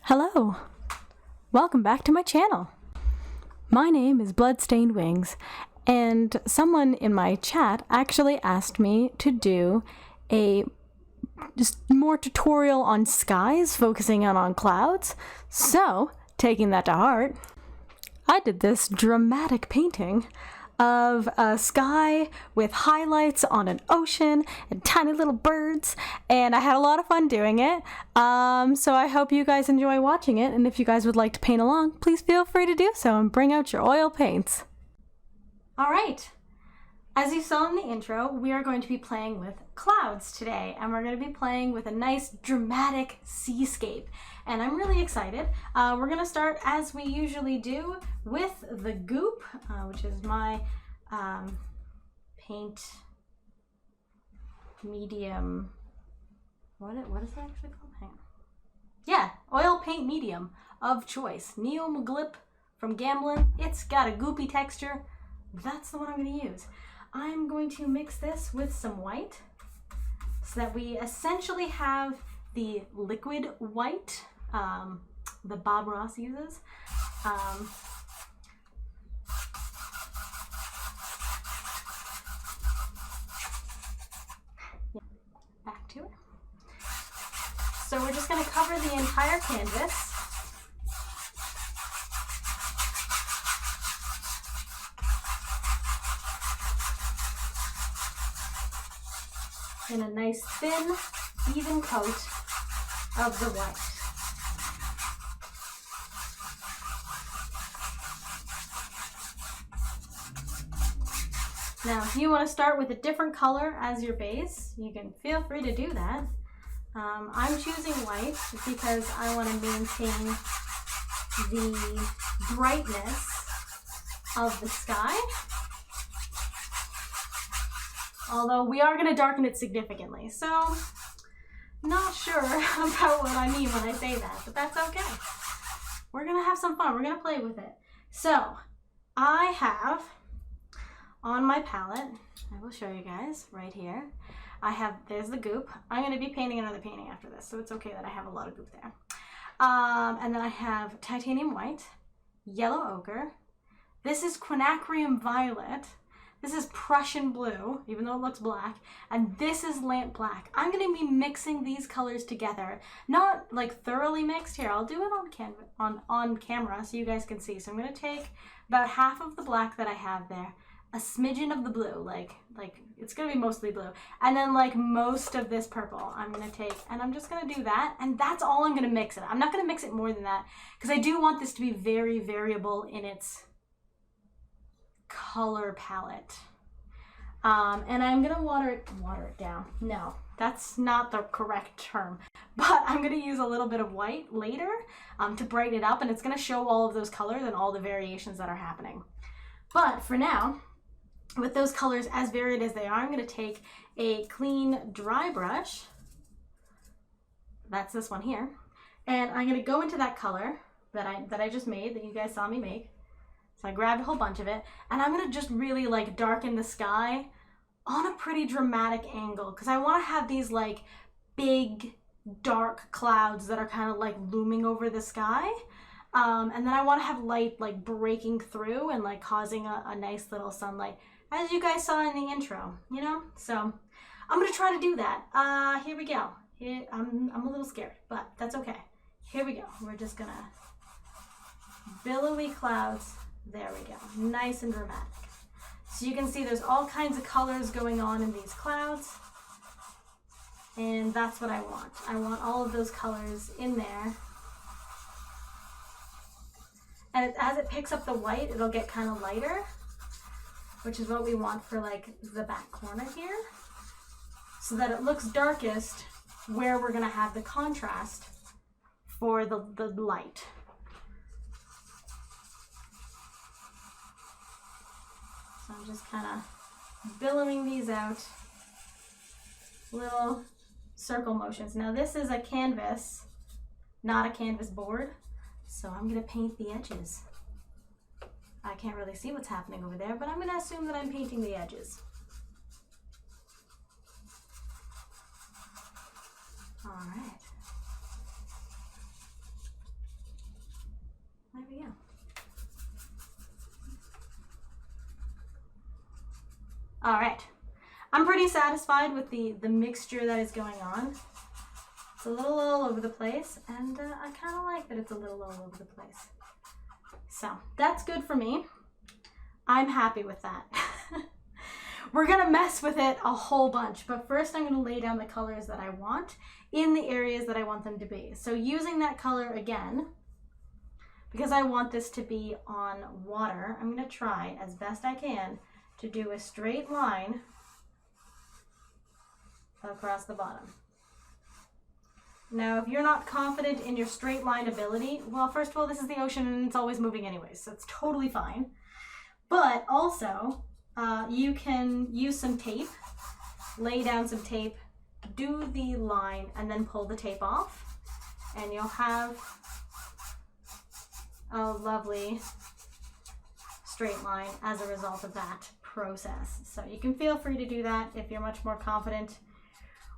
Hello, welcome back to my channel. My name is Bloodstained Wings, and someone in my chat actually asked me to do a just more tutorial on skies, focusing on clouds. So, taking that to heart, I did this dramatic painting of a sky with highlights on an ocean and tiny little birds, and I had a lot of fun doing it. So I hope you guys enjoy watching it, and if you guys would like to paint along, please feel free to do so and bring out your oil paints. Alright, as you saw in the intro, we are going to be playing with clouds today, and we're going to be playing with a nice dramatic seascape, and I'm really excited. We're going to start, as we usually do, with the goop, which is my paint medium. What is it actually called? Hang on. Yeah, oil paint medium of choice. Neomaglip from Gamblin. It's got a goopy texture. That's the one I'm going to use. I'm going to mix this with some white so that we essentially have the liquid white that Bob Ross uses. Back to it. So we're just going to cover the entire canvas. In a nice thin, even coat of the white. Now, if you want to start with a different color as your base, you can feel free to do that. I'm choosing white because I want to maintain the brightness of the sky. Although we are going to darken it significantly, so not sure about what I mean when I say that, but that's okay. We're going to have some fun. We're going to play with it. So I have on my palette, I will show you guys right here, there's the goop. I'm going to be painting another painting after this, so it's okay that I have a lot of goop there. And then I have titanium white, yellow ochre. This is quinacrium violet. This is Prussian blue, even though it looks black, and this is lamp black. I'm going to be mixing these colors together, not like thoroughly mixed. Here, I'll do it on camera so you guys can see. So I'm going to take about half of the black that I have there, a smidgen of the blue, like it's going to be mostly blue, and then like most of this purple I'm going to take, and I'm just going to do that, and that's all I'm going to mix it. I'm not going to mix it more than that because I do want this to be very variable in its color palette. And I'm gonna water it down. No, that's not the correct term, but I'm gonna use a little bit of white later to brighten it up, and it's gonna show all of those colors and all the variations that are happening. But for now, with those colors as varied as they are, I'm gonna take a clean dry brush, that's this one here, and I'm gonna go into that color that I just made, that you guys saw me make. So I grabbed a whole bunch of it, and I'm gonna just really like darken the sky on a pretty dramatic angle, because I want to have these like big dark clouds that are kind of like looming over the sky, and then I want to have light like breaking through and like causing a nice little sunlight, as you guys saw in the intro, you know. So I'm gonna try to do that. Here we go. I'm a little scared, but that's okay. Here we go. We're just gonna billowy clouds. There we go, nice and dramatic. So you can see there's all kinds of colors going on in these clouds, and that's what I want. I want all of those colors in there. And as it picks up the white, it'll get kind of lighter, which is what we want for like the back corner here, so that it looks darkest where we're gonna have the contrast for the light. So I'm just kind of billowing these out, little circle motions. Now this is a canvas, not a canvas board, so I'm going to paint the edges. I can't really see what's happening over there, but I'm going to assume that I'm painting the edges. All right. All right. I'm pretty satisfied with the mixture that is going on. It's a little all over the place, and I kind of like that it's a little all over the place. So that's good for me. I'm happy with that. We're gonna mess with it a whole bunch, but first I'm gonna lay down the colors that I want in the areas that I want them to be. So using that color again, because I want this to be on water, I'm gonna try as best I can to do a straight line across the bottom. Now, if you're not confident in your straight line ability, well, first of all, this is the ocean and it's always moving anyways, so it's totally fine. But also, you can use some tape, lay down some tape, do the line, and then pull the tape off, and you'll have a lovely straight line as a result of that process. So you can feel free to do that if you're much more confident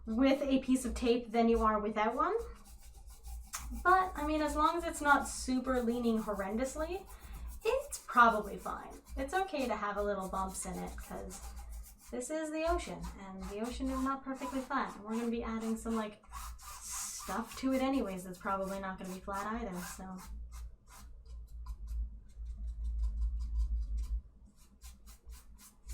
with a piece of tape than you are without one. But I mean, as long as it's not super leaning horrendously, it's probably fine. It's okay to have a little bumps in it because this is the ocean and the ocean is not perfectly flat. And we're going to be adding some like stuff to it anyways that's probably not going to be flat either. So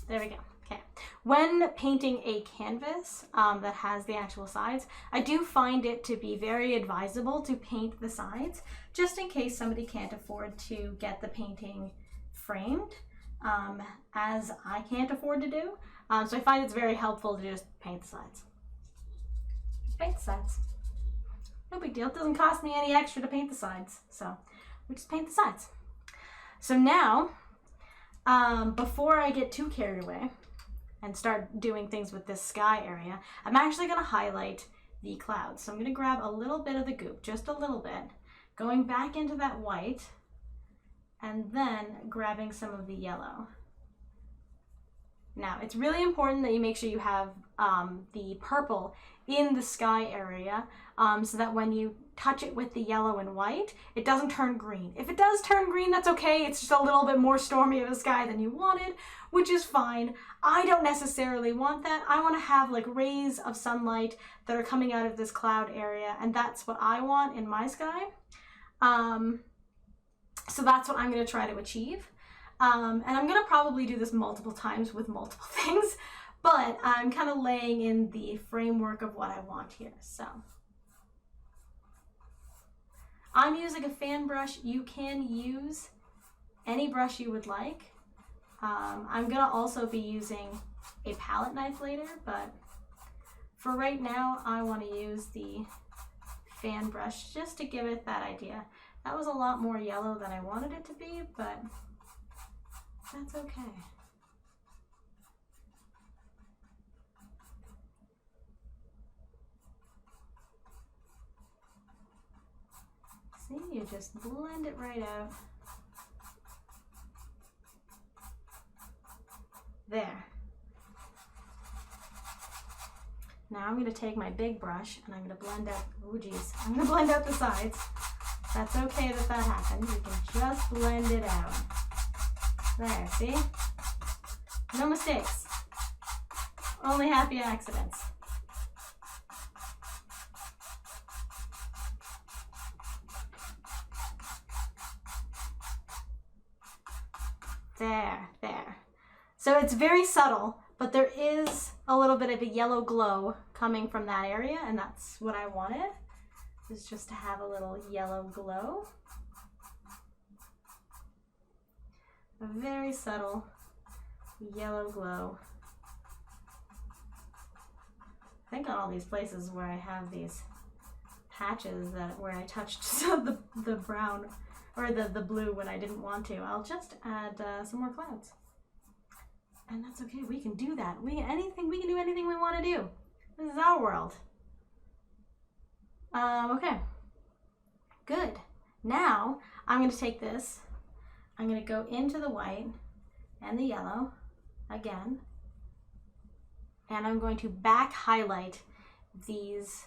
there we go. Okay. When painting a canvas that has the actual sides, I do find it to be very advisable to paint the sides just in case somebody can't afford to get the painting framed, as I can't afford to do. So I find it's very helpful to just paint the sides. Just paint the sides. No big deal. It doesn't cost me any extra to paint the sides. So we just paint the sides. So now, before I get too carried away and start doing things with this sky area, I'm actually going to highlight the clouds. So I'm going to grab a little bit of the goop, just a little bit, going back into that white, and then grabbing some of the yellow. Now, it's really important that you make sure you have the purple in the sky area so that when you touch it with the yellow and white, it doesn't turn green. If it does turn green, that's okay. It's just a little bit more stormy of a sky than you wanted, which is fine. I don't necessarily want that. I want to have like rays of sunlight that are coming out of this cloud area, and that's what I want in my sky. So that's what I'm going to try to achieve. And I'm going to probably do this multiple times with multiple things, but I'm kind of laying in the framework of what I want here. So I'm using a fan brush. You can use any brush you would like. I'm going to also be using a palette knife later, but for right now, I want to use the fan brush just to give it that idea. That was a lot more yellow than I wanted it to be, but that's okay. See, you just blend it right out. There. Now I'm going to take my big brush and I'm going to blend out, oh geez, I'm going to blend out the sides. That's okay that that happened. You can just blend it out. There, see? No mistakes. Only happy accidents. There, there. So it's very subtle, but there is a little bit of a yellow glow coming from that area, and that's what I wanted, is just to have a little yellow glow. A very subtle yellow glow. I think on all these places where I have these patches that where I touched the brown or the blue when I didn't want to, I'll just add some more clouds. And that's okay, we can do that. We can do anything we want to do. This is our world. Okay, good. Now I'm going to take this, I'm going to go into the white and the yellow again, and I'm going to back highlight these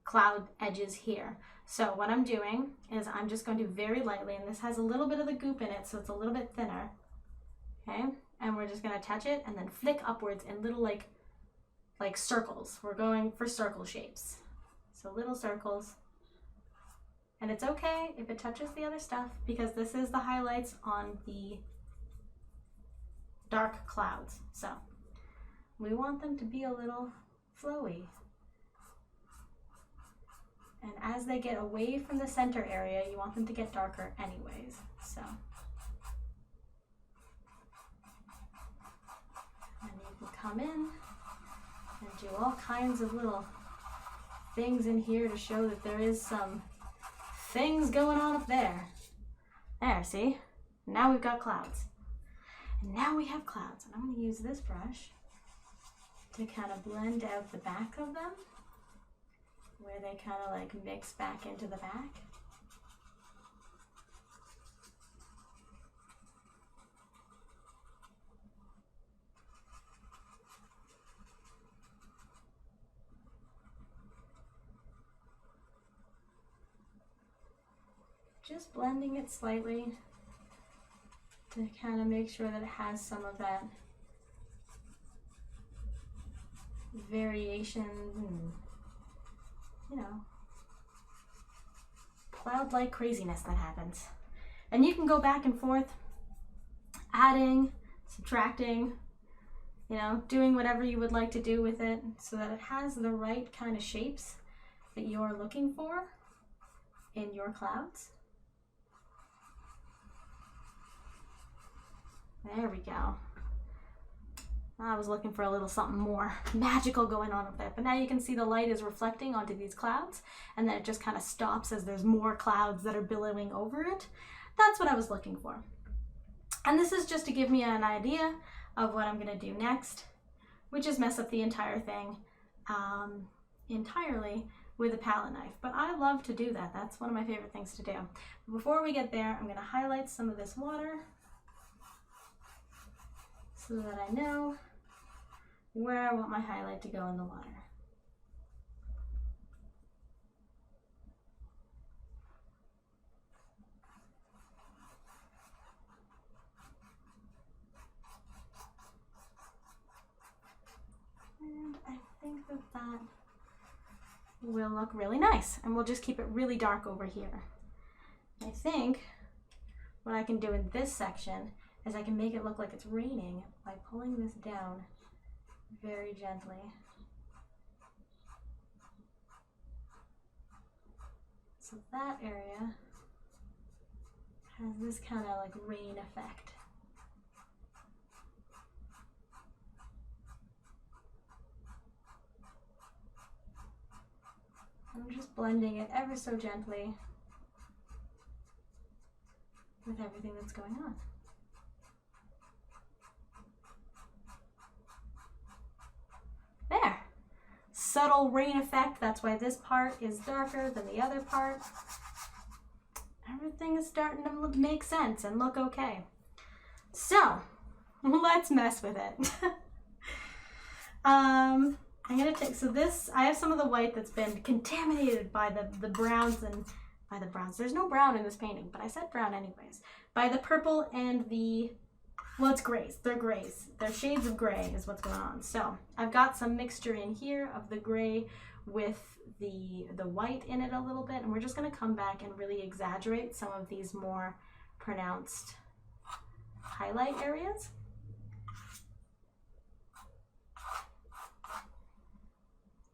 cloud edges here. So what I'm doing is I'm just going to very lightly, and this has a little bit of the goop in it, so it's a little bit thinner, okay? and we're just gonna touch it and then flick upwards in little like circles. We're going for circle shapes. So little circles. And it's okay if it touches the other stuff because this is the highlights on the dark clouds. So we want them to be a little flowy. And as they get away from the center area, you want them to get darker anyways. So. And you can come in and do all kinds of little things in here to show that there is some things going on up there. There, see? Now we've got clouds. And now we have clouds. And I'm going to use this brush to kind of blend out the back of them, where they kind of like mix back into the back. Just blending it slightly to kind of make sure that it has some of that variation and, you know, cloud-like craziness that happens. And you can go back and forth, adding, subtracting, you know, doing whatever you would like to do with it so that it has the right kind of shapes that you're looking for in your clouds. There we go. I was looking for a little something more magical going on up there, but now you can see the light is reflecting onto these clouds, and then it just kind of stops as there's more clouds that are billowing over it. That's what I was looking for. And this is just to give me an idea of what I'm gonna do next, which is mess up the entire thing entirely with a palette knife. But I love to do that. That's one of my favorite things to do. Before we get there, I'm gonna highlight some of this water so that I know where I want my highlight to go in the water. And I think that that will look really nice, and we'll just keep it really dark over here. I think what I can do in this section is I can make it look like it's raining by pulling this down very gently. So that area has this kind of like rain effect. I'm just blending it ever so gently with everything that's going on. There. Subtle rain effect. That's why this part is darker than the other part. Everything is starting to make sense and look okay. So, let's mess with it. I'm gonna take, so this, I have some of the white that's been contaminated by the browns and, by the browns, there's no brown in this painting, but I said brown anyways. By the purple and the, well, it's grays. They're grays. They're shades of gray is what's going on. So I've got some mixture in here of the gray with the white in it a little bit, and we're just going to come back and really exaggerate some of these more pronounced highlight areas.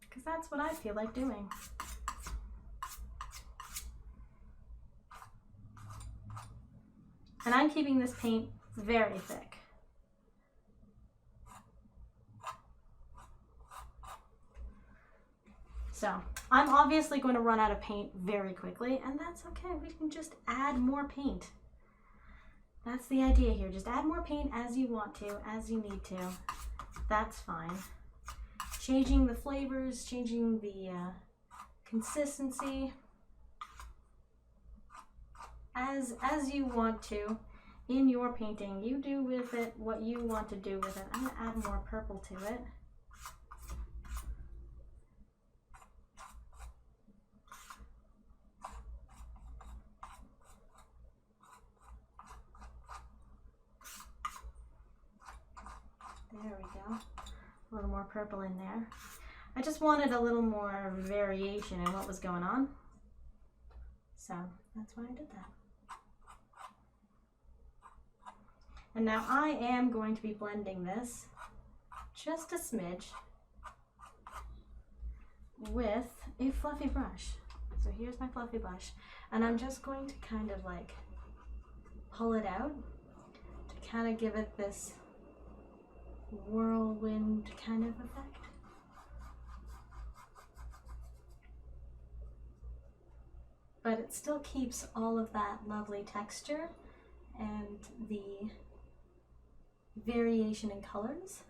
Because that's what I feel like doing. And I'm keeping this paint very thick. So I'm obviously going to run out of paint very quickly, and that's okay. We can just add more paint. That's the idea here. Just add more paint as you want to, as you need to. That's fine. Changing the flavors, changing the consistency as you want to in your painting. You do with it what you want to do with it. I'm going to add more purple to it. more purple in there. I just wanted a little more variation in what was going on. So that's why I did that. And now I am going to be blending this just a smidge with a fluffy brush. So here's my fluffy brush, and I'm just going to kind of like pull it out to kind of give it this whirlwind kind of effect. But it still keeps all of that lovely texture and the variation in colors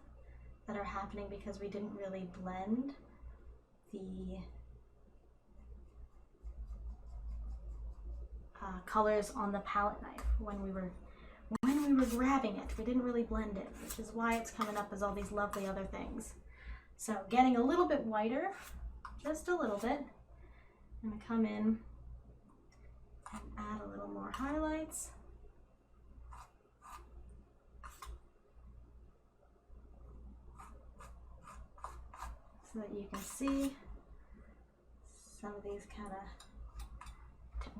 that are happening because we didn't really blend the colors on the palette knife when we were grabbing it. We didn't really blend it, which is why it's coming up as all these lovely other things. So getting a little bit whiter, just a little bit. I'm gonna come in and add a little more highlights. So that you can see some of these kind of,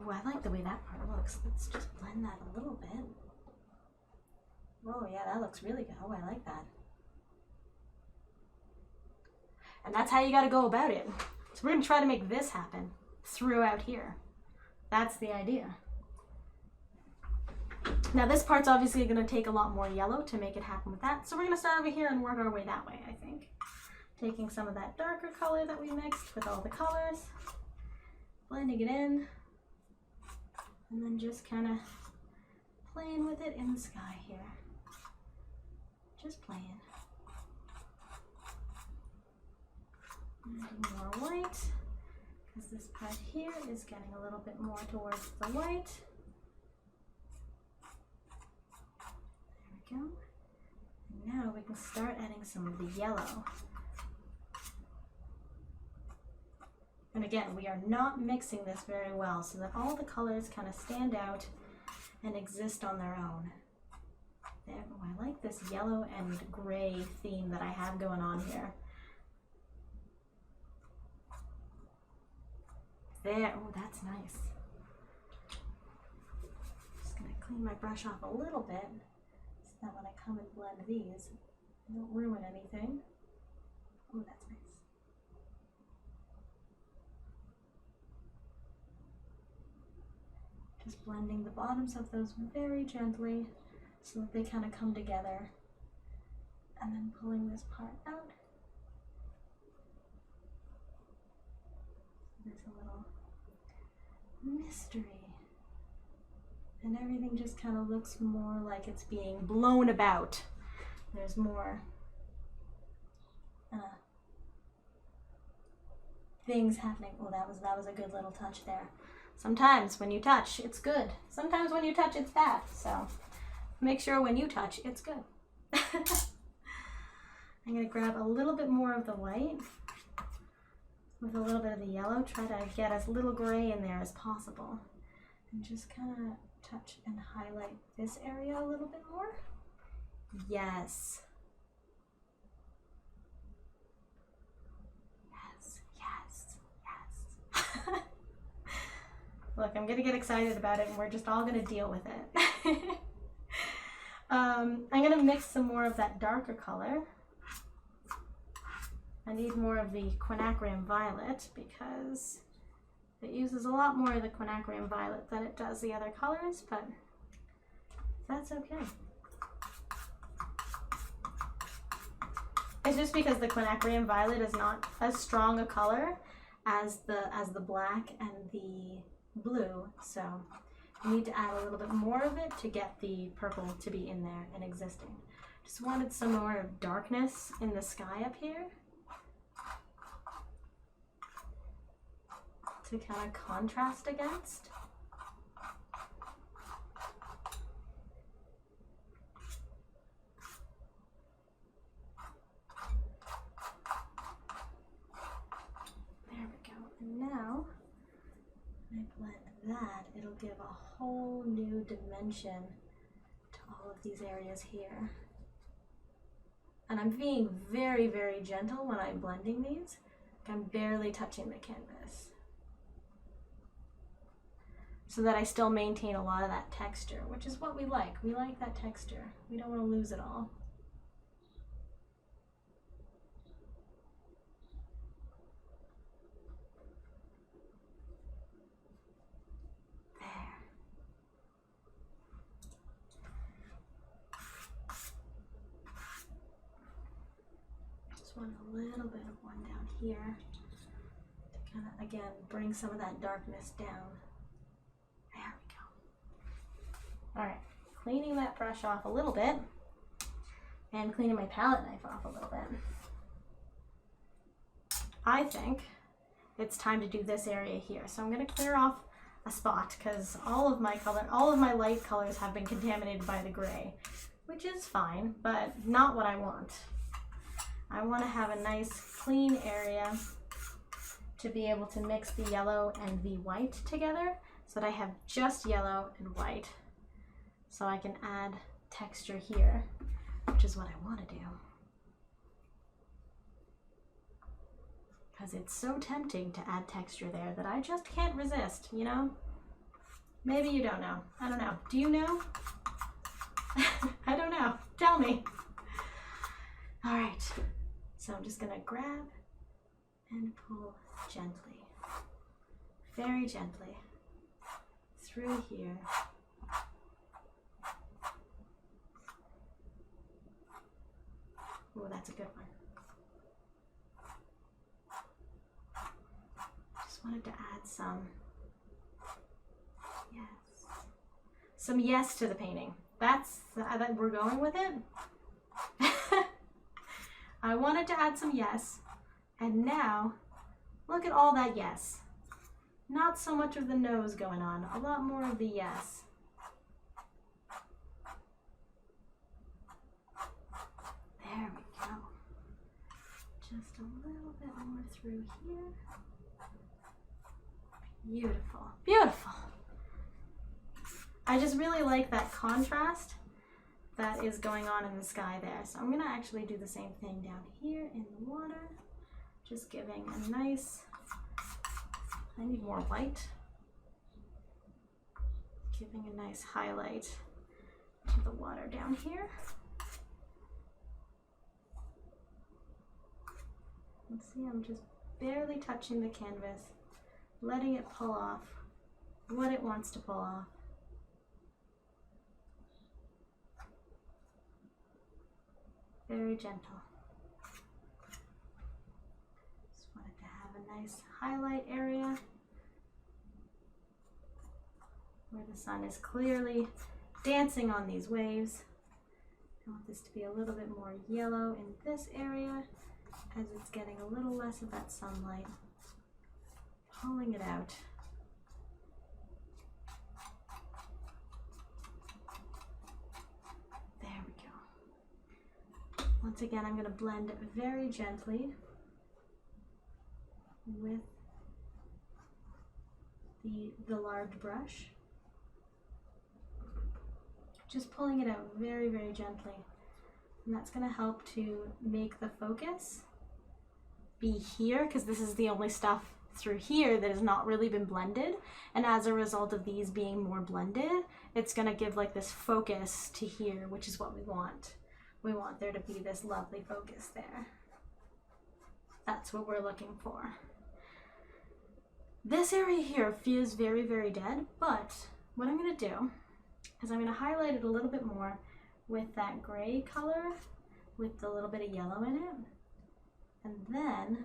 oh, I like the way that part looks. Let's just blend that a little bit. Oh yeah, that looks really good. Oh, I like that. And that's how you got to go about it. So we're going to try to make this happen throughout here. That's the idea. Now this part's obviously going to take a lot more yellow to make it happen with that. So we're going to start over here and work our way that way, I think. Taking some of that darker color that we mixed with all the colors, blending it in, and then just kind of playing with it in the sky here. Just playing. Adding more white, because this part here is getting a little bit more towards the white. There we go. And now we can start adding some of the yellow. And again, we are not mixing this very well so that all the colors kind of stand out and exist on their own. There, oh, I like this yellow and gray theme that I have going on here. There, oh, that's nice. Just gonna clean my brush off a little bit so that when I come and blend these, I don't ruin anything. Oh, that's nice. Just blending the bottoms of those very gently so that they kind of come together, and then pulling this part out. There's a little mystery, and everything just kind of looks more like it's being blown about. There's more things happening. Oh, that was a good little touch there. Sometimes when you touch, it's good. Sometimes when you touch, it's bad. So make sure when you touch, it's good. I'm going to grab a little bit more of the white with a little bit of the yellow. Try to get as little gray in there as possible. And just kind of touch and highlight this area a little bit more. Yes. Yes, yes, yes. Look, I'm gonna get excited about it and we're just all gonna deal with it. I'm gonna mix some more of that darker color. I need more of the quinacridone violet because it uses a lot more of the quinacridone violet than it does the other colors, but that's okay. It's just because the quinacridone violet is not as strong a color as the black and the blue, so you need to add a little bit more of it to get the purple to be in there and existing. Just wanted some more darkness in the sky up here to kind of contrast against. There we go. And now when I blend that, it'll give a whole new dimension to all of these areas here. And I'm being very, very gentle when I'm blending these. I'm barely touching the canvas, so that I still maintain a lot of that texture, which is what we like. We like that texture. We don't want to lose it all. Want a little bit of one down here to kind of, again, bring some of that darkness down. There we go. All right, cleaning that brush off a little bit and cleaning my palette knife off a little bit. I think it's time to do this area here. So I'm going to clear off a spot because all of my light colors have been contaminated by the gray, which is fine, but not what I want. I want to have a nice clean area to be able to mix the yellow and the white together so that I have just yellow and white, so I can add texture here, which is what I want to do. Because it's so tempting to add texture there that I just can't resist, you know? Maybe you don't know. I don't know. Do you know? I don't know. Tell me. All right. So I'm just going to grab and pull gently, very gently, through here. Oh, that's a good one. Just wanted to add some yes to the painting. That's that we're going with it. I wanted to add some yes, and now look at all that yes. Not so much of the nose going on, a lot more of the yes. There we go. Just a little bit more through here. Beautiful, beautiful. I just really like that contrast that is going on in the sky there. So I'm gonna actually do the same thing down here in the water, just giving a nice, I need more white, giving a nice highlight to the water down here. And see, I'm just barely touching the canvas, letting it pull off what it wants to pull off. Very gentle. Just wanted to have a nice highlight area where the sun is clearly dancing on these waves. I want this to be a little bit more yellow in this area as it's getting a little less of that sunlight, pulling it out. Once again, I'm going to blend very gently with the large brush. Just pulling it out very, very gently. And that's going to help to make the focus be here, because this is the only stuff through here that has not really been blended. And as a result of these being more blended, it's going to give like this focus to here, which is what we want. We want there to be this lovely focus there. That's what we're looking for. This area here feels very, very dead, but what I'm going to do is I'm going to highlight it a little bit more with that gray color with a little bit of yellow in it. And then,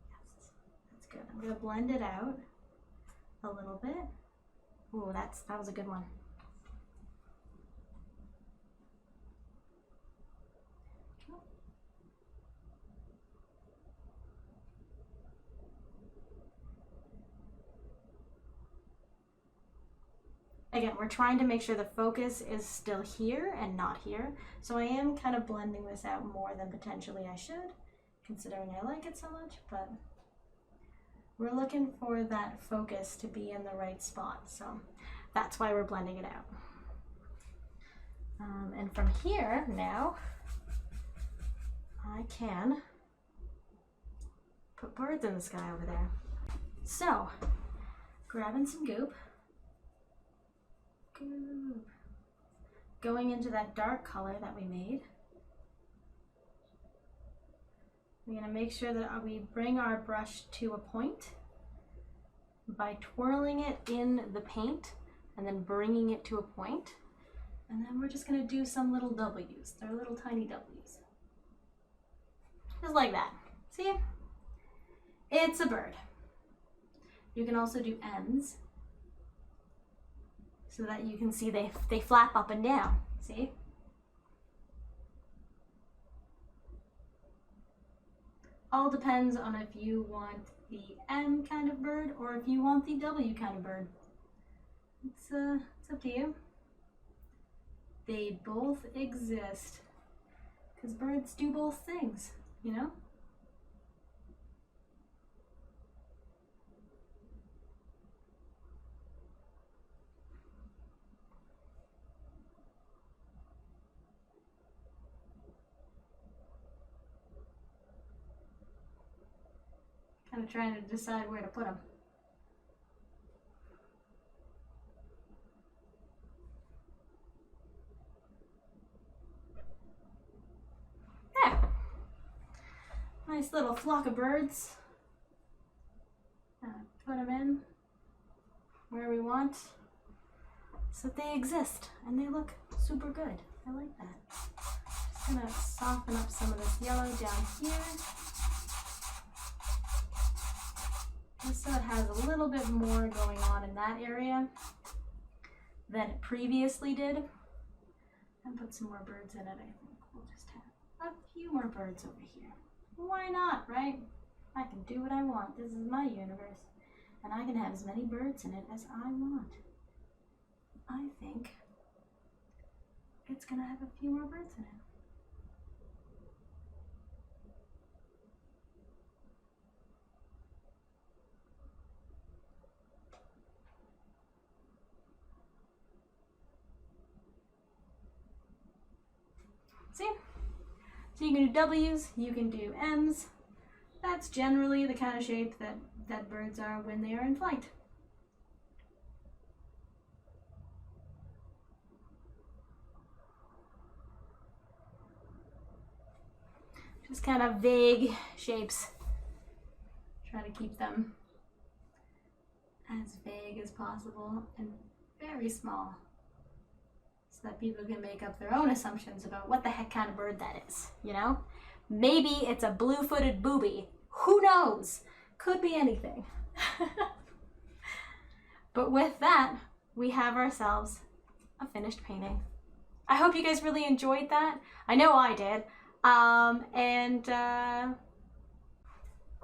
yes, that's good. I'm going to blend it out a little bit. Ooh, that was a good one. Again, we're trying to make sure the focus is still here and not here. So I am kind of blending this out more than potentially I should, considering I like it so much, but we're looking for that focus to be in the right spot. So that's why we're blending it out. And from here now, I can put birds in the sky over there. So, grabbing some goop. Going into that dark color that we made. We're going to make sure that we bring our brush to a point by twirling it in the paint and then bringing it to a point. And then we're just going to do some little W's. They're little tiny W's. Just like that. See? It's a bird. You can also do M's so that you can see they flap up and down. See? All depends on if you want the M kind of bird or if you want the W kind of bird. It's up to you. They both exist because birds do both things, you know? Kind of trying to decide where to put them. There. Nice little flock of birds. Put them in where we want so that they exist and they look super good. I like that. Just gonna soften up some of this yellow down here. Just so it has a little bit more going on in that area than it previously did. And put some more birds in it, I think. We'll just have a few more birds over here. Why not, right? I can do what I want. This is my universe. And I can have as many birds in it as I want. I think it's gonna have a few more birds in it. See? So you can do W's, you can do M's. That's generally the kind of shape that birds are when they are in flight. Just kind of vague shapes. Try to keep them as vague as possible and very small, so that people can make up their own assumptions about what the heck kind of bird that is, you know? Maybe it's a blue-footed booby. Who knows? Could be anything. But with that, we have ourselves a finished painting. I hope you guys really enjoyed that. I know I did.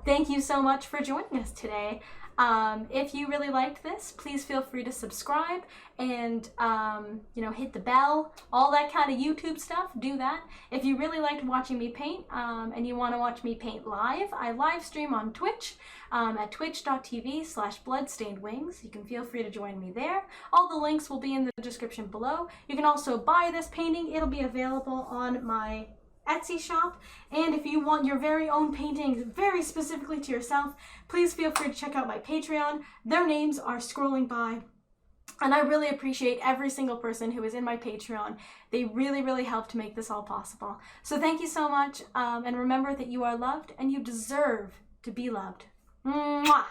Thank you so much for joining us today. If you really liked this, please feel free to subscribe and, hit the bell, all that kind of YouTube stuff, do that. If you really liked watching me paint and you want to watch me paint live, I live stream on Twitch at twitch.tv/bloodstainedwings. You can feel free to join me there. All the links will be in the description below. You can also buy this painting. It'll be available on my Etsy shop, and if you want your very own paintings very specifically to yourself, please feel free to check out my Patreon. Their names are scrolling by, and I really appreciate every single person who is in my Patreon. They really, really helped make this all possible. So thank you so much, and remember that you are loved and you deserve to be loved. Mwah!